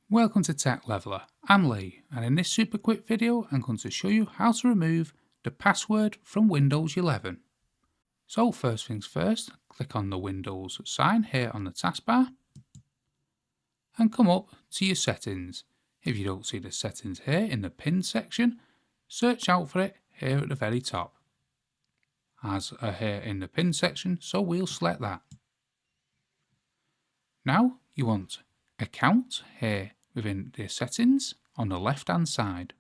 Welcome to Tech Leveler, I'm Lee, and in this super quick video I'm going to show you how to remove the password from Windows 11. So first things first, click on the Windows sign here on the taskbar and come up to your settings. If you don't see the settings here in the pin section, search out for it here at the very top. As here in the pin section, so we'll select that. Now you want account here within the settings on the left hand side.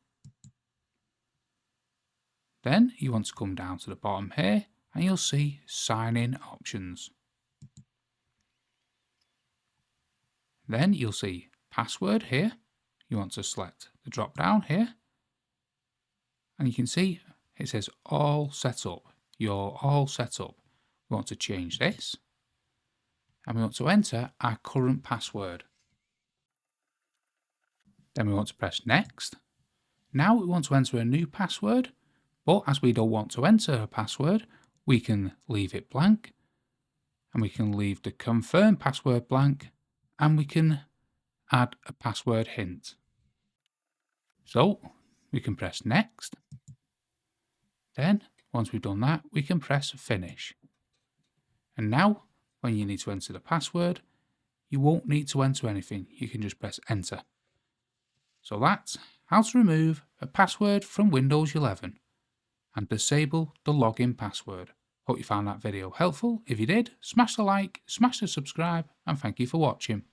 Then you want to come down to the bottom here and you'll see sign in options. Then you'll see password here. You want to select the drop down here and you can see it says all set up. You're all set up. We want to change this and we want to enter our current password. Then we want to press next. Now we want to enter a new password, but as we don't want to enter a password, we can leave it blank and we can leave the confirm password blank and we can add a password hint. So we can press next. Then once we've done that, we can press finish. And now when you need to enter the password, you won't need to enter anything. You can just press enter. So that's how to remove a password from Windows 11 and disable the login password. Hope you found that video helpful. If you did, smash the like, smash the subscribe, and thank you for watching.